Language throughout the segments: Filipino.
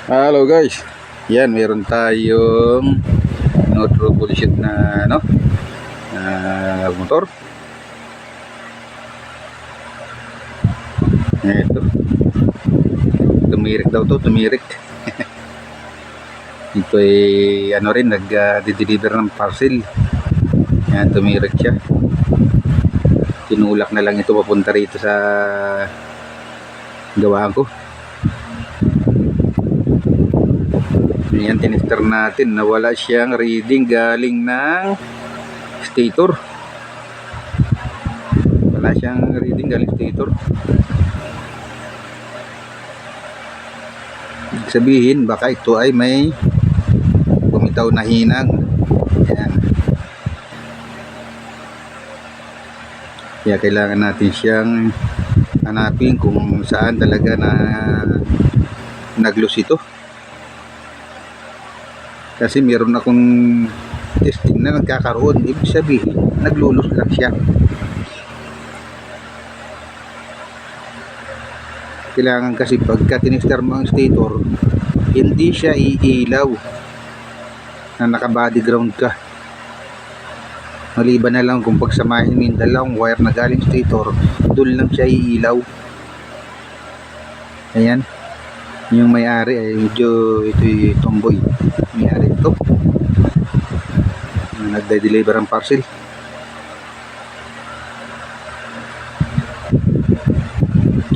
Hello guys, yan meron tayong no troubleshoot na motor. Ito, tumirik daw to, tumirik. Ito ay rin, nag-deliver ng parcel. Yan, tumirik siya. Tinulak na lang ito papunta rito sa gawahan ko. Yan, tinister natin na wala siyang reading galing ng stator. Wala siyang reading galing stator. Ibig sabihin baka ito ay may bumitaw na hinang. Yan. Kaya kailangan natin siyang hanapin kung saan talaga na nag-loose ito. Kasi meron akong testing na nagkakaroon. Ibig sabihin, naglulus lang siya. Kailangan kasi pagka tinister mo ang stator, hindi siya iilaw na naka-body ground ka. Maliban na lang kung pagsamahin mo yung dalawang wire na galing stator, doon lang siya iilaw. Ayan. Yung may-ari ay medyo ito'y tomboy. May-ari ito nagde-deliver ang parcel.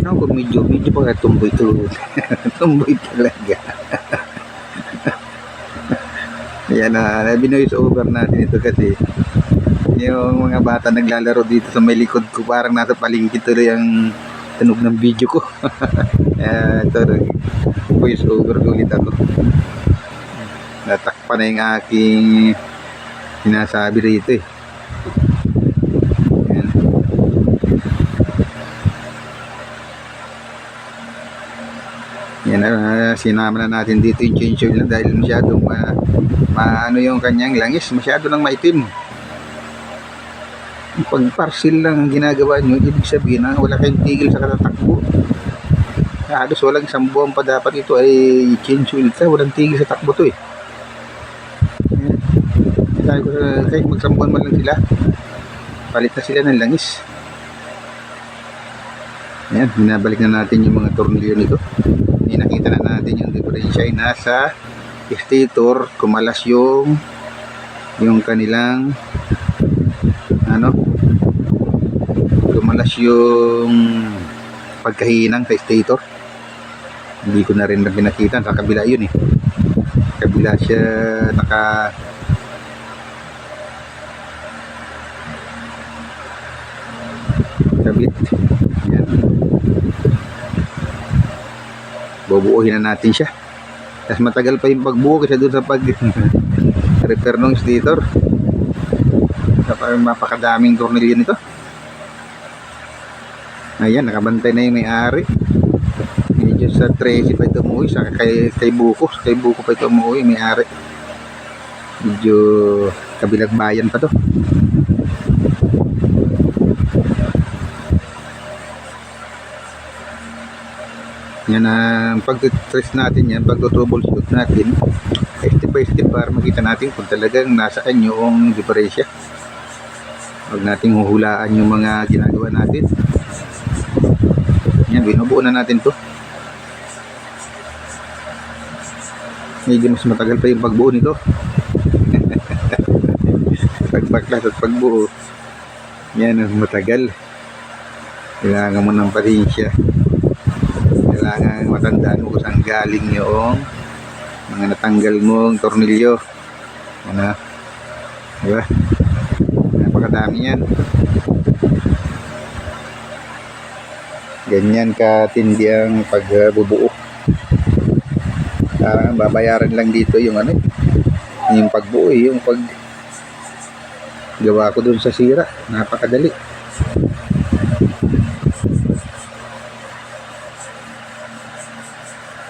Ako medyo pa tomboy ito. Tomboy talaga. Ayan na, binoise over natin ito kasi yung mga bata naglalaro dito sa may likod ko, parang nasa palengke tuloy ang tunog ng video ko. Ito, voice over ulit ako. Natakpan na yung aking sinasabi rito eh. Yan na, sinama na natin dito yung change oil na dahil masyadong maano yung kanyang langis, masyado nang maitim. Pag parcel lang ang ginagawa nyo, ibig sabihin na wala kayong tigil sa katatakbo. Halos walang isang buwan pa dapat ito ay change oil ka, walang tigil sa takbo to eh. Kahit magsambuan man lang sila, palit na sila ng langis. Ayan, binabalik na natin yung mga tornilyo nito. Nakita na natin yung diferensya ay nasa stator, kumalas yung kanilang kumalas yung pagkahinang sa stator. Hindi ko na rin pinakita, sa kabila yun eh. Kabila siya kabit. Yan. Bubuuhin na natin siya. Tapos matagal pa yung pagbuo kasi doon sa pag-repair ng stator. Mapakadaming tornilyo nito. Ayan, nakabantay na yung may-ari. Medyo sa 13 pa ito umuwi. Sa kay Buko pa ito umuwi, may-ari. Medyo kabilang bayan pa to. Yan ang pag-trace natin yan, pag-troubleshoot natin step by step para makita natin kung talagang nasaan yung diferensya. Huwag nating huhulaan yung mga ginagawa natin. Yan, binubuo na natin to. Medyo mas matagal pa yung pagbuo nito. Pagbaklas at pagbuo, yan ang matagal. Kailangan mo ng pasensya. Kailangan matandaan mo kung saan galing yung mga natanggal mong tornilyo. Ano? Diba? Napakadami yan. Ganyan katindi ang pagbubuo. Babayaran lang dito yung yung pagbuo, yung paggawa ko dun sa sira. Napakadali.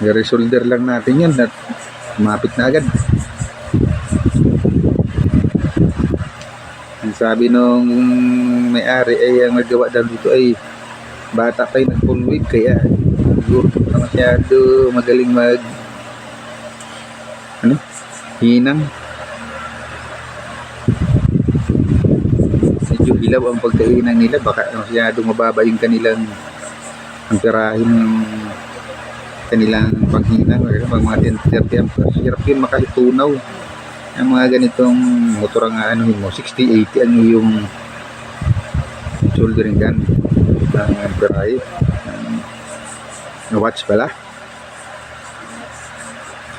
I-resolder lang natin yan at mapit na agad. Ang sabi nung may-ari ay ang nagawa daw dito ay bata pa yung nag-full weight, kaya siguro na masyado magaling hinang. Medyo hilaw ang pagkainang nila, baka masyado mababa yung kanilang amperahin ng kanilang paghinang, mga 10-30 amperes. Hirap yun makaitunaw. Ang mga ganitong motor ang 60-80 ang yung soldering gun ng amperahe, watts pala,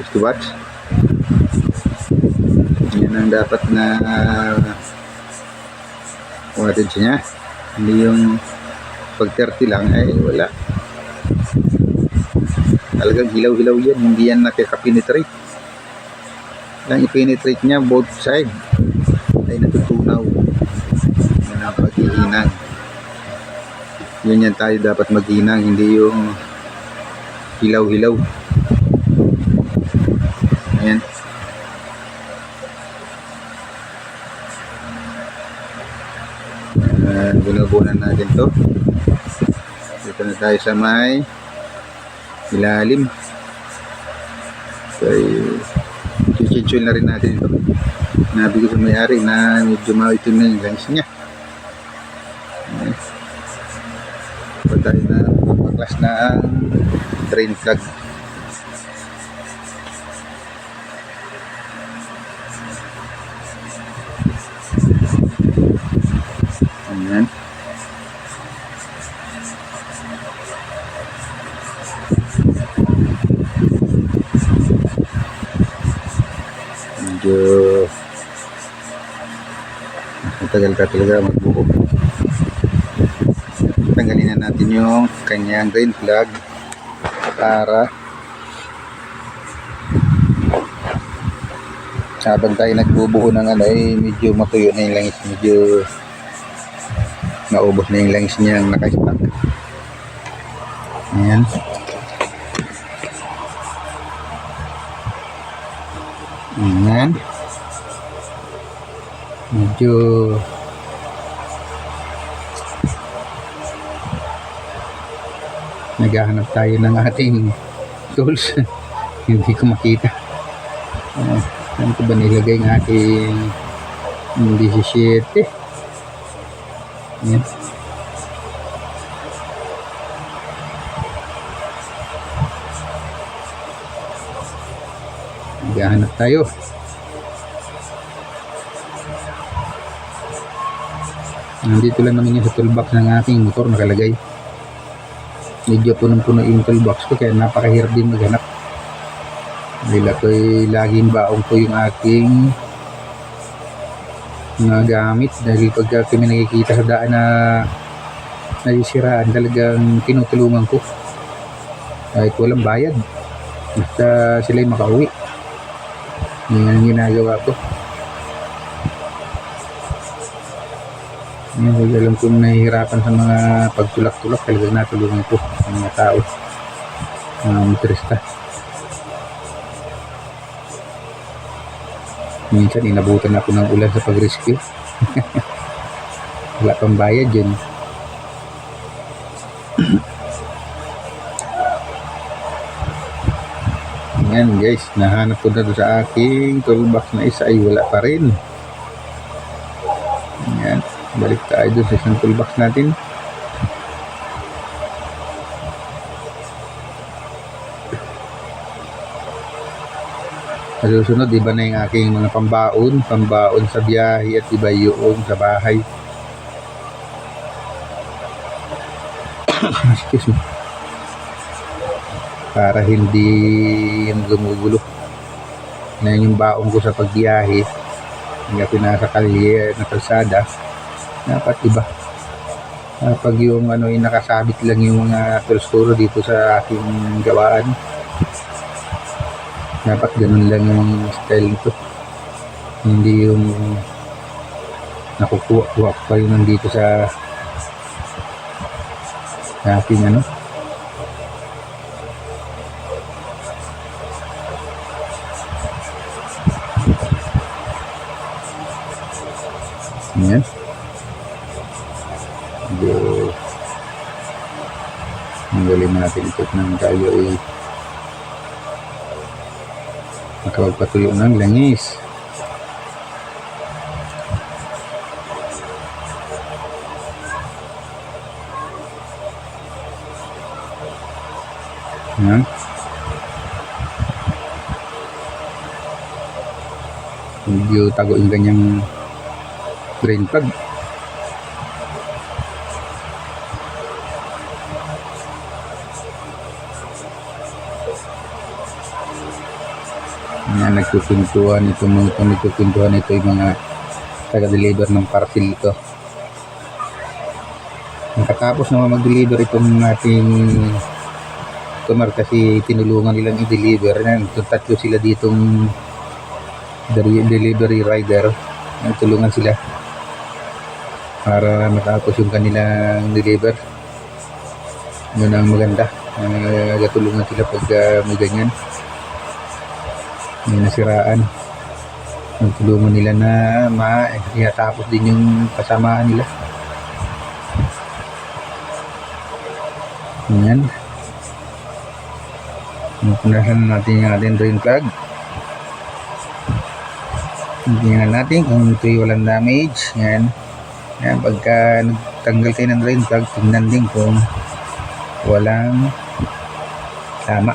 50 watts. Yan ang dapat na wattage niya, hindi yung pag 30 lang ay wala, talagang hilaw-hilaw yan, hindi yan nakaka-penetrate. Lang i-penetrate niya both side ay natutunaw. Yan ang paghihinang, yan tayo dapat maghinang, hindi yung hilaw-hilaw. Ayan. Binubunan natin to. Dito na tayo sa may ilalim. So i-change na rin natin ito. Nabi ko sa may-ari na medyo maitim na yung lens niya. So tayo na magklas na ang drain plug. Ayan. Medyo matagal ka talaga magbuo. Tanggalin na natin yung kanyang drain plug para habang tayo nagbubuo ng ay medyo matuyo na yung langis, medyo naubos na yung langis niyang naka-stack. Ayan. Ayan. Medyo naghahanap tayo ng ating tools. Hindi ko makita. Saan ko ba nilagay ng aking 17? Ayan. Naghahanap tayo. Nandito lang naman yung sa toolbox ng aking motor nakalagay. Medyo punong-puno yung toolbox ko, kaya napakahirap din maghanap. Dahil ako'y laging baong ko yung aking mga gamit, dahil pagka kami nakikita sa daan na nasisiraan, talagang tinutulungan ko kahit walang bayad, basta sila'y makauwi. Yan ang ginagawa ko. Yan, alam kong nahihirapan sa mga pagtulak-tulak, talagang natulungan ko ang mga tao, mga motorista. Minsan inabutan ako ng ulan sa pag-rescue. Wala pang bayad yun. Yan guys, nahanap ko na doon sa aking toolbox na isa ay wala pa rin. Yan, balik tayo doon sa isang toolbox natin. Sa susunod, iba na yung aking mga pambaon sa biyahe, at iba yung sa bahay. Excuse me. Para hindi yung gumugulo. Na yung baon ko sa pagbiyahe, hindi ako nasa kalye, na kalsada, dapat iba. Pag yung yung nakasabit lang yung mga tools dito sa aking gawaan, dapat ganun lang yung style nito, hindi yung nakukuha ko pa yung nandito sa aking Ayan. Medyo tanggalin natin ito nang tayo ay makapagpatuyo ng langis. Yan. Medyo tago yung ganyang drain plug. Yan, nagpipintuan ito yung mga taga-deliver ng parcel ito. Nakatapos naman mag-deliver itong ating customer kasi tinulungan nilang i-deliver. Tatlo sila ditong delivery rider. Tulungan sila para matapos yung kanilang deliver. Yun ang maganda. Natulungan sila pag may ganyan, may nasiraan. Tulungan nila na matapos din yung kasamaan nila. Yan. Punasan natin yung ating drain plug. Tingnan natin kung ito'y walang damage. Yan. Yan. Pagka nagtanggal kayo ng drain plug, tingnan din kung walang tama.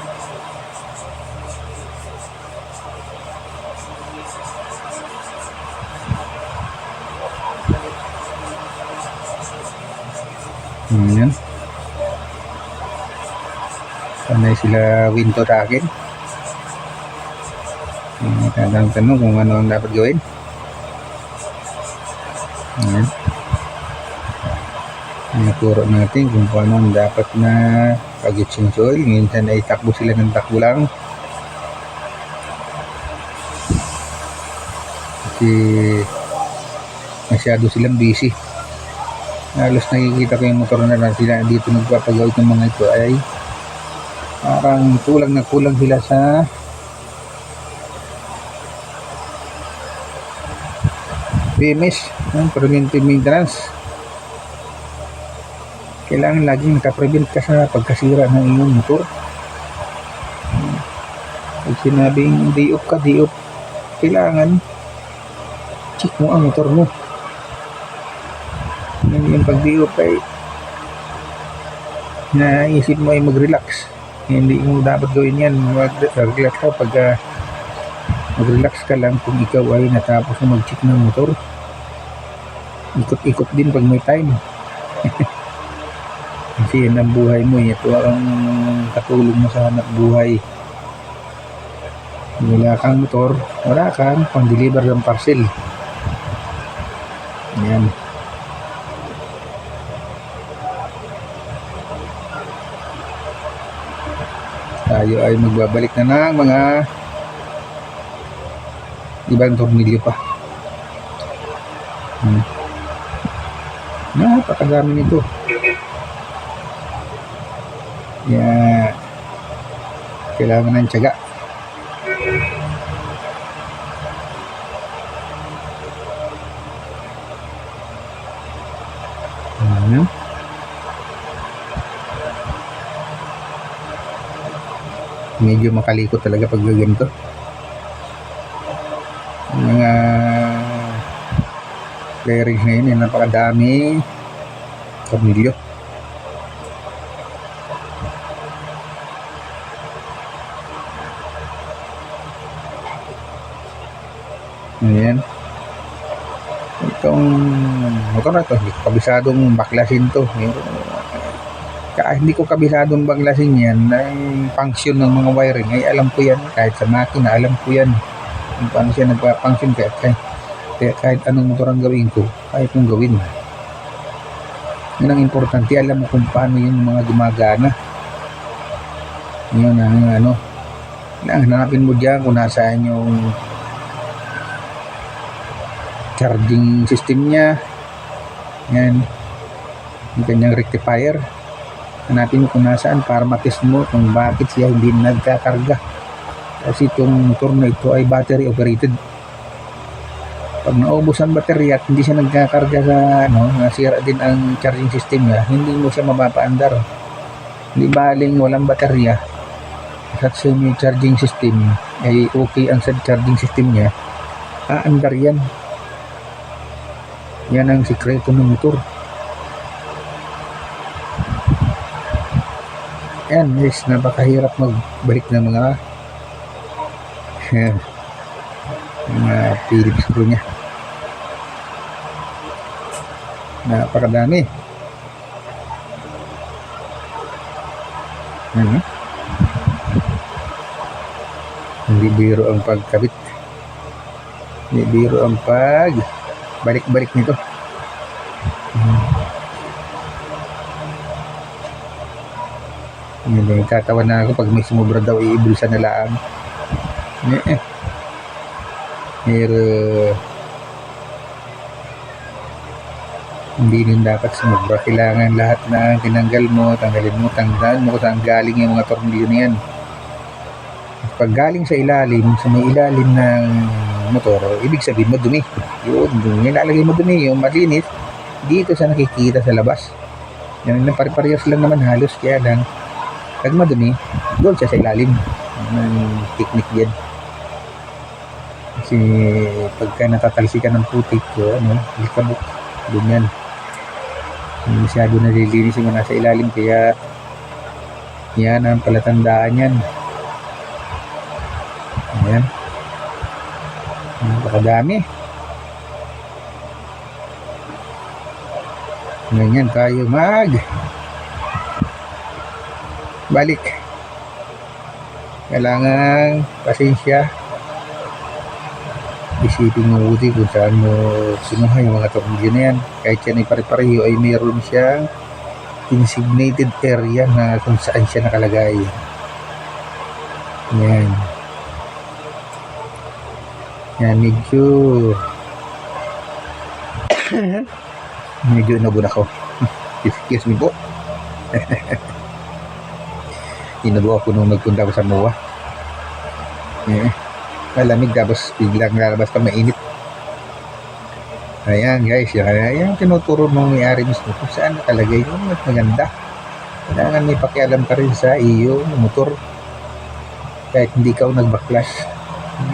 Yan. Sanay sila winto sa akin. Tanong kung ano ang dapat gawin. Ayan. Naturo natin kung paano ang dapat na pag-exchange oil. Minsan ay takbo sila ng takbo lang. Kasi masyado silang busy. Halos nakikita ko yung motor na lang sila dito nagpapagawit ng mga ito ay parang kulang sila sa PMS, preventive maintenance. Kailangan laging nakaprevent ka sa pagkasira ng iyong motor. Pag sinabing day off ka, kailangan check mo ang motor mo. Yung pag day off ay naisip mo ay mag-relax. Hindi mo dapat gawin yan. Mag-relax ka pag mag-relax ka lang kung ikaw ay natapos na mag-check ng motor. Ikot-ikot din pag may time. Kasi yan ang buhay mo. Ito ang katulong mo sa hanap buhay. Wala kang motor, wala kang pang-deliver ng parcel. Yan. Tayo ay magbabalik na ng mga ibang tornilyo pa. Napakadami nito. Kaya kailangan ng tiyaga. Medyo makalikot talaga pag ganito. Mga bearings na yun, napakadami tornilyo. Ayan. Itong motor na to, hindi ko kabisadong baklasin to. Hindi ko kabisadong baklasin yan. Ang function ng mga wiring ay alam ko yan. Kahit sa makina, alam ko yan. Kung paano siya nagpa-function. Kahit anong motor ang gawin ko, kahit kong gawin. Yan ang importante. Alam mo kung paano yung mga gumagana. Yun ang ano. Hanapin mo dyan kung nasaan yung charging system niya. Yan. Yung kanyang rectifier. Hanapin mo kung nasaan para matest mo kung bakit siya hindi nagkakarga. Kasi itong motor na ito ay battery operated. Pag naubos ang baterya at hindi siya nagkakarga sa nasira din ang charging system niya, hindi mo siya mapapaandar. Hindi baling walang baterya at may charging system ay okay ang sa charging system niya, aandar yan. Yan ang sikreto ng motor. Yan guys, napakahirap magbalik ng mga Phillips screw nya. Napakadami. Hindi biro ang pagkabit, hindi biro ang balik-balik nito. Hindi, tatawa na ako pag may sumubra daw, iibulsa na lang. Pero hindi rin dapat sumubra. Kailangan lahat na tinanggal mo, tanggalin mo, tanggalin mo kung saan galing yung mga tornilyo na yan. Pag galing sa ilalim, sa may ilalim ng motor, ibig sabihin madumi. Yun, nilalagay mo dumi, yung malinis dito sa nakikita sa labas. Yan, pare-parehas lang naman halos, kaya lang pag madumi, doon siya sa ilalim. Ang technique yan. Kasi pagka natatalsikan ng putik ko, likabok, doon yan. Hindi masyado nalilinis yung nasa ilalim, kaya yan ang palatandaan yan. Ayan. Napakadami. Ganyan tayo balik. Kailangan pasensya. Isipin mo buti kung saan mo sinuha yung mga tornilyo na yan. Kahit yan ay pare-pareho, ay mayroon siyang designated area na kung saan siya nakalagay. Yan. Yan, medyo inabon ako. Excuse me po. Inabo ako nung nagpunta ko sa MOA. Malamig, tapos biglang lalabas ka mainit. Ayan guys, yung tinuturo ng may-ari mismo kung saan nakalagay yung mas maganda. Kailangan may pakialam ka rin sa iyo motor kahit hindi ka nag-backlash.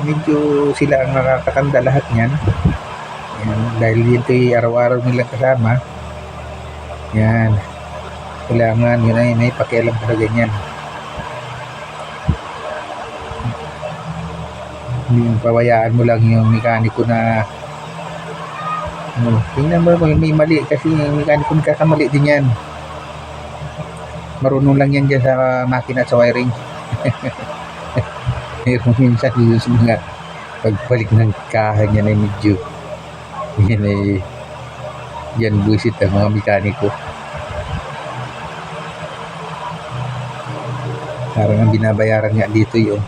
Medyo sila ang nakakatanda lahat niyan. Yan, dahil dito ay araw-araw nilang kasama. Yan, kailangan yun ay may pakialam ka na ganyan. Hindi pawayaan mo lang yung mekaniko na tingnan mo may mali, kasi yung mekaniko nagkakamali din yan. Marunong lang yan dyan sa makina at sa wiring. Pero minsan yung mga pagbalik ng kahan yan ay medyo yan buisit ang mga mekaniko. Parang ang binabayaran nga dito yung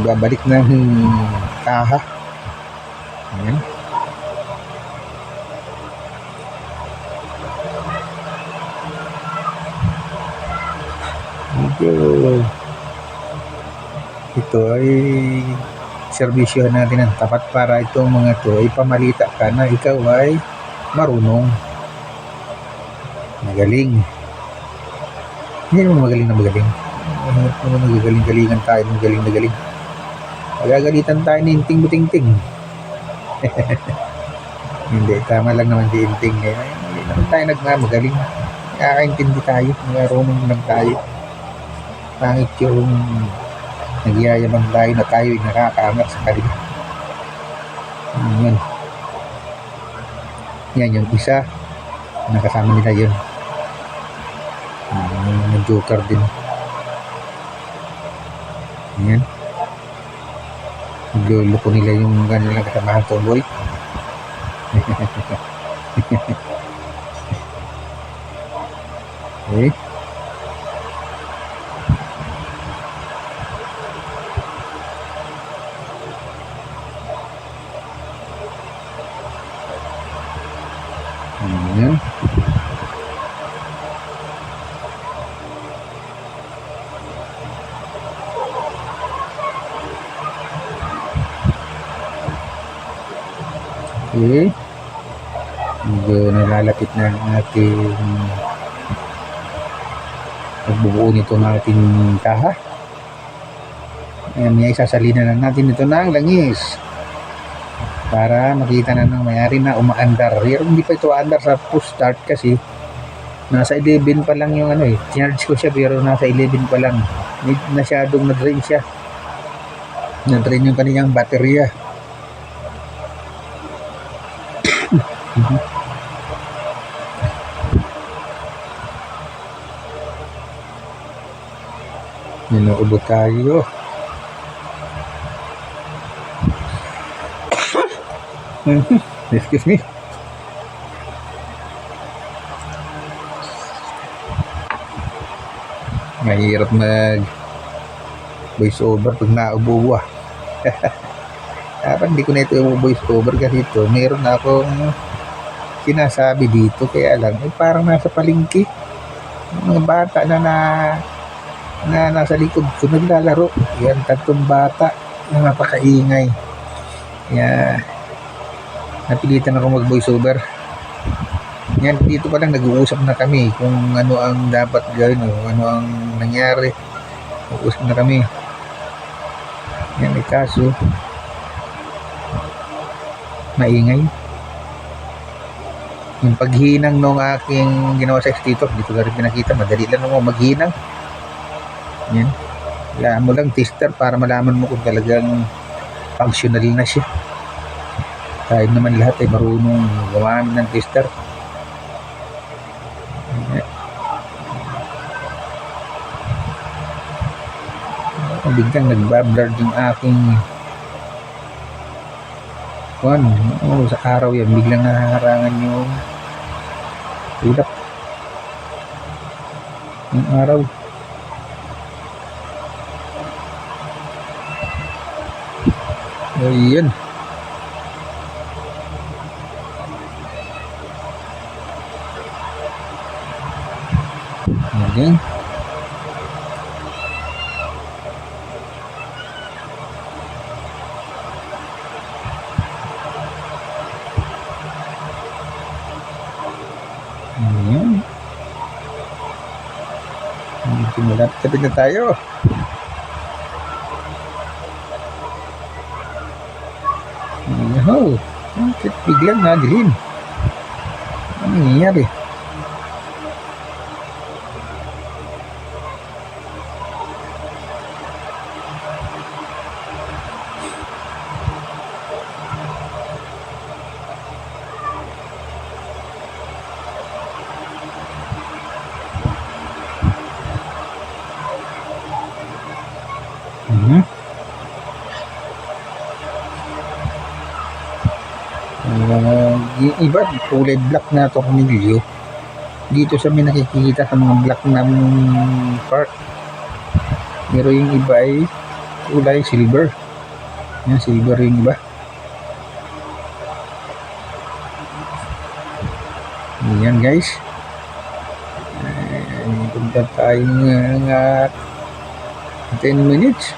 babalik ng kaha. Ayan. Ito ay servisyohan natin ng tapat para itong mga to ay pamalita ka na ikaw ay marunong, magaling. Hindi naman magaling na magaling. Nagagaling-galingan tayo, magaling na galing. Magagalitan tayo ni Inting Butingting. Hindi, tama lang naman si Inting. Hindi naman tayo nagmamagaling. Nakakaintindi tayo, marunong lang tayo. Pangit yung nagyayabang tayo na tayo ay nakakaangat sa kanila. Yan yung isa, nakasama nila yun. Joker din. Yan, nagluloko nila yung kanilang kasamahan tomboy. Okay. Ayan. Okay. Medyo nalalapit na ang ating pagbubuo nito ng ating kaha. Ayan, isasalina na natin ito ng langis para makita na ng mayari na umaandar. Pero hindi pa ito aandar sa push start kasi nasa 11 pa lang yung charge ko siya, pero nasa 11 pa lang. Masyadong na-drain siya. Na-drain yung kaniyang baterya. Inuubot tayo. Excuse me. Mahirap mag voice over pag naubo. Parang hindi ko na ito yung voice over kasi ito meron na akong sinasabi dito, kaya lang parang nasa palengke mga bata na nasa likod ko naglalaro. Yan, tatlong bata na napakaingay, kaya napilitan ako mag voice over. Yan, dito pa lang nag-uusap na kami kung ano ang dapat gawin o ano ang nangyari. Nag-uusap na kami. Yan, kaso maingay. Yung paghinang nung aking ginawa sa extitor, dito ko rin pinakita, madali lang naman maghinang. Yan, kailangan mo lang tester para malaman mo kung talagang functional na siya. Tayo naman lahat ay marunong gumamit ng tester. Biglang nagbablur yung aking sa araw yan, biglang nahaharangan yung ulap yung araw. Ayan. Ayan. Ayan. Malapit na tayo. Oh, bakit biglang nadilim? Ano nangyayari? Yung iba kulay black na tornilyo. Dito sa may nakikita sa mga black na part, pero yung iba ay kulay silver. Yan, silver yung iba. Yan guys, punta tayo ng 10 minutes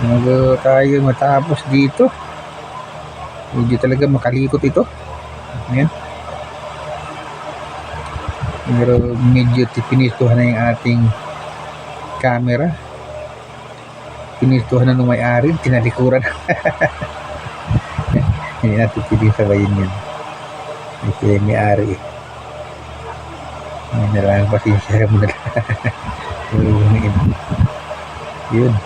bago tayo matapos dito. Medyo talaga makalikot ito. Ayan. Pero medyo pinistuhan na yung ating camera. Pinistuhan na nung may-ari, tinalikuran. Hindi natin piling sabayin yun. Kasi may-ari. May nalang pasensya mo na lang. Yun.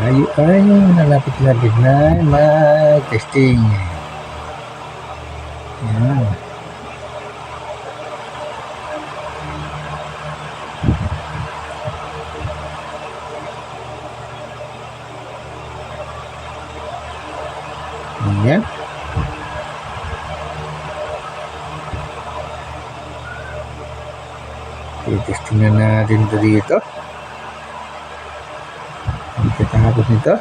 Tayo nalapit-lapit na mag-testing. Yan. Yan. I-testing na natin ito dito. Pagkatapos nito,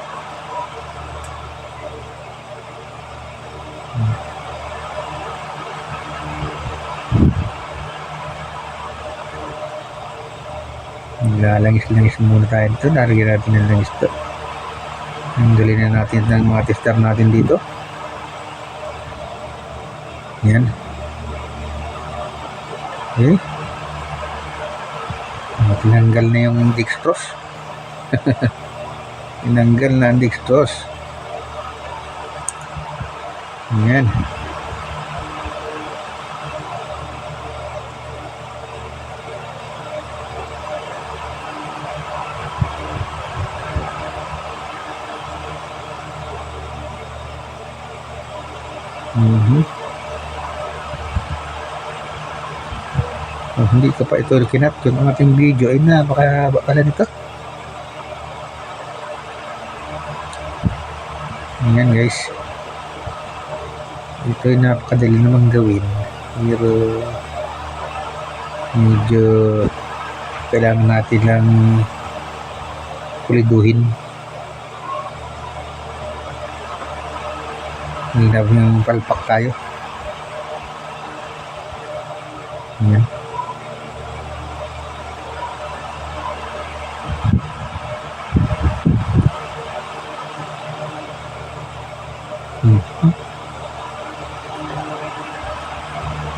lalangis-langis muna tayo dito. Nalagyan natin ng langis ito. Tanggalin na natin ng mga tester natin dito. Yan. Okay. Tinanggal na yung dextrose. Tinanggal na ang dextrose. Yan. Oh, hindi ko pa ito kinat yung ating video ay napakahaba pala nito. Ayan guys, ito ay napakadali namang gawin, pero medyo kailangan natin lang puliduhin. Hindi na yung palpak tayo. Ayan.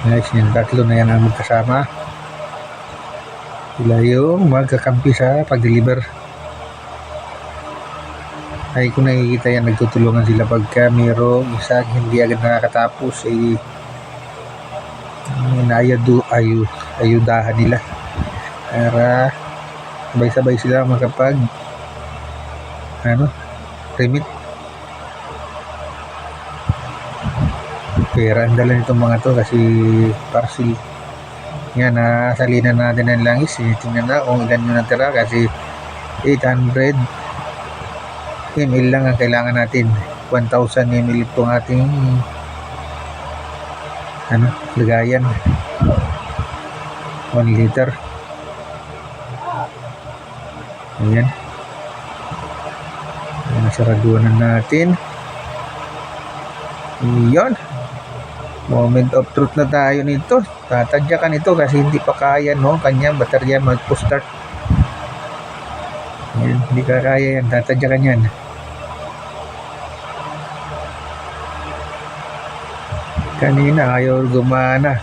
Guys, yung tatlo na yan ang magkasama. Sila yung magkakampi sa pag-deliver. Ay kung nakikita yan, nagtutulungan sila pagka mayroong isa hindi agad nakakatapos ay ayudahan nila para sabay-sabay sila makapag remit. Pera ang dala nitong mga to kasi parcel. Yan, nasalinan natin ng langis. Tingnan na kung ilan yung natira kasi 800 ml lang ang kailangan natin. 1,000 ml itong ating lagayan. 1 liter. Ayan. Nasaraduan na natin. Iyon. Moment of truth na tayo nito. Tatadyakan ito kasi hindi pa kaya kanyang baterya mag-start. Ayan, hindi ka kaya yan. Tatadyakan yan. Kanina ayaw gumana.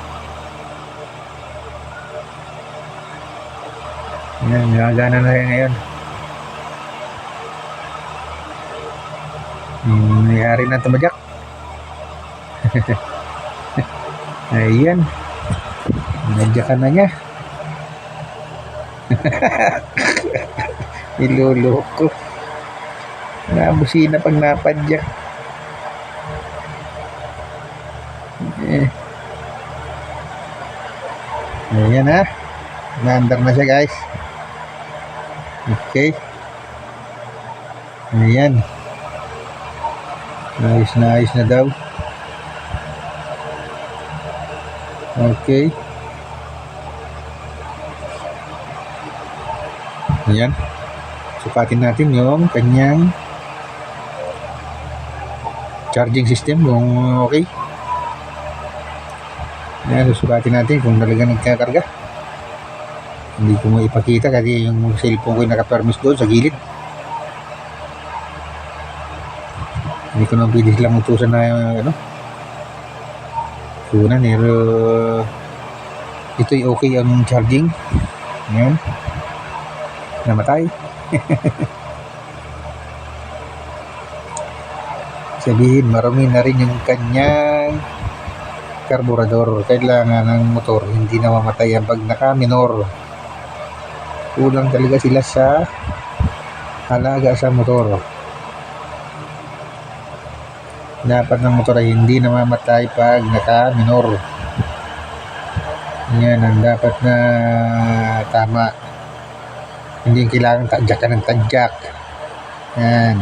Ayan, gagana na rin ngayon. Nangyari na tumadyak. Ayan. Nadyakan na niya. Iloloko. Nabusina pag napadyak. Ayan ha. Naandar na siya guys. Okay. Ayan. Ayos na daw. Okay. Ayan. Sukatin natin yung kanyang charging system kung okay. Ayan, susukatin natin kung talaga nagkakarga. Hindi ko mo ipakita kasi yung cellphone ko yung nakapermis doon sa gilid. Hindi ko na pwede silang utusan na sunan, pero ito'y okay ang charging. Ayan. Namatay. Sabihin, marami na rin yung kanyang karburador. Kailangan ng motor hindi na mamatay ang pag naka-minor. Kulang talaga sila sa halaga sa motor. Dapat ng motor ay hindi namamatay pag naka-minor. Yan ang dapat na tama. Hindi kailangan tadyakan ng tadyak. Yan.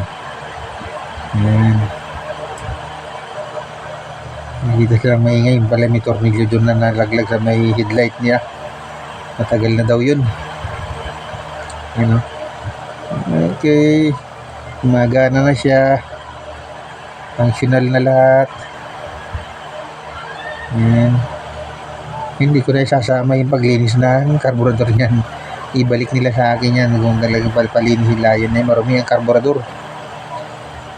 Yan. Nakita silang maingay. Yung pala may tornilyo doon na nalaglag sa may headlight niya. Matagal na daw yun. Okay. Gumagana na siya. Functional na lahat. Yan. Hindi ko na isasama yung paglinis ng carburetor niyan. Ibalik nila sa akin yan kung talagang palpalinis sila. Yan ay marumi ang carburetor.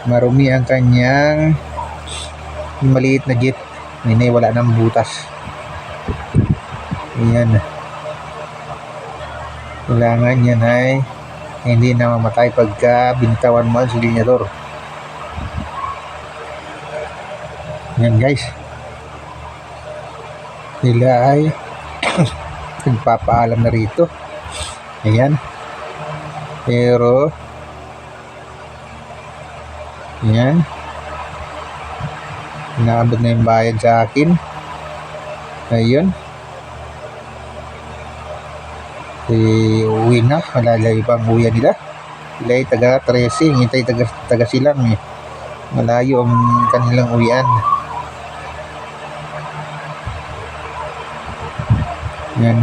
marumi ang kanyang maliit na jeep. Hindi, wala ng butas. Ayan. Kailangan yan ay hindi na mamatay pagka binitawan mo ang silinyador. Ayan guys. Sila ay nagpapaalam na rito. Ayan. Pero ayan. Inaabot na yung bayad sa akin. Ayun. Uwi na. Malalayo pa ang uwian nila. Sila ay taga 13. Hintay taga silang eh. Malayo ang kanilang uwian. Yan.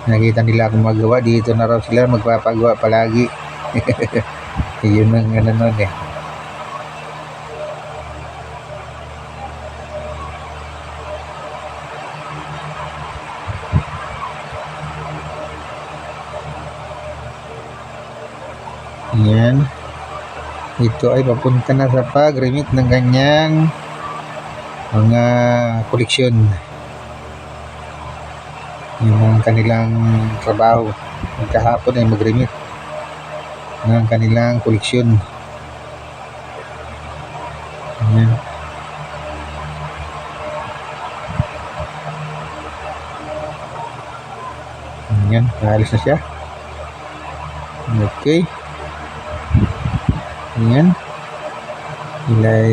Nakita nila akong magawa. Dito na raw sila magpapagawa palagi. Yun ang ano nun eh. Yan. Ito ay papunta na sa pag-remit ng kanyang mga koleksyon. Yun ang kanilang trabaho. Kahapon ay mag-remit ng kanilang koleksyon. Yan. Yan. Naalis na siya. Okay. Ayan. Ilay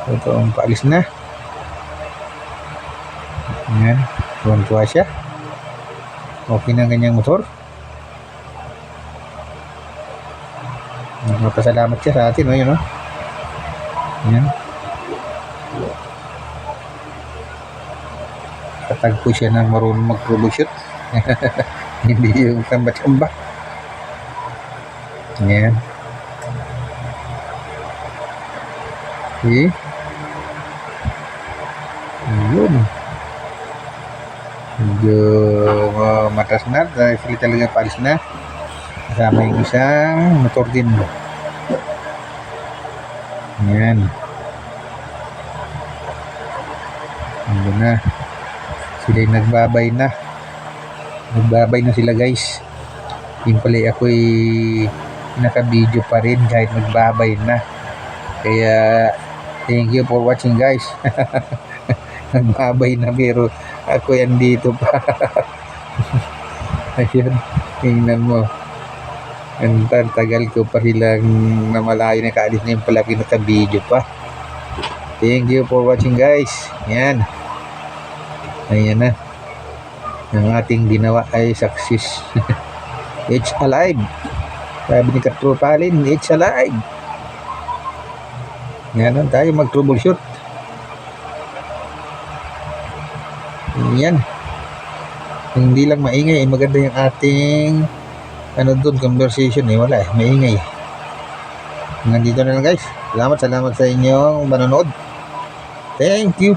ito ang paalis na. Ayan. Tuwan-tuwa siya. Okay na ang kanyang motor. Magpasalamat siya sa atin. Ayan o. Ayan. Katagpo siya ng marunong mag-troubleshoot. Hindi yung kamba-kamba. Ayan. Okay. Ayun. Medyo matas na. Dahil talaga paalis na. Kasama yung isang motor din. Ayan. Ano na. Sila yung nagbabay na. Nagbabay na sila guys. Yung pala ako'y naka-video pa rin kahit nagbabay na. Kaya thank you for watching guys. Nagbabay na pero ako yan dito pa. Ayun, tingnan mo. Ang tagal ko pa silang namalayo na kaalis na yung pala naka-video pa. Thank you for watching guys. Yan. Ayan na. Ang ating ginawa ay success. It's alive. Sabi ni Katropalin, it's alive. Yan tayo mag-troubleshoot. Yan. Hindi lang maingay, maganda yung ating conversation eh. Wala eh, maingay. Nandito na lang guys. Salamat sa inyong manonood. Thank you.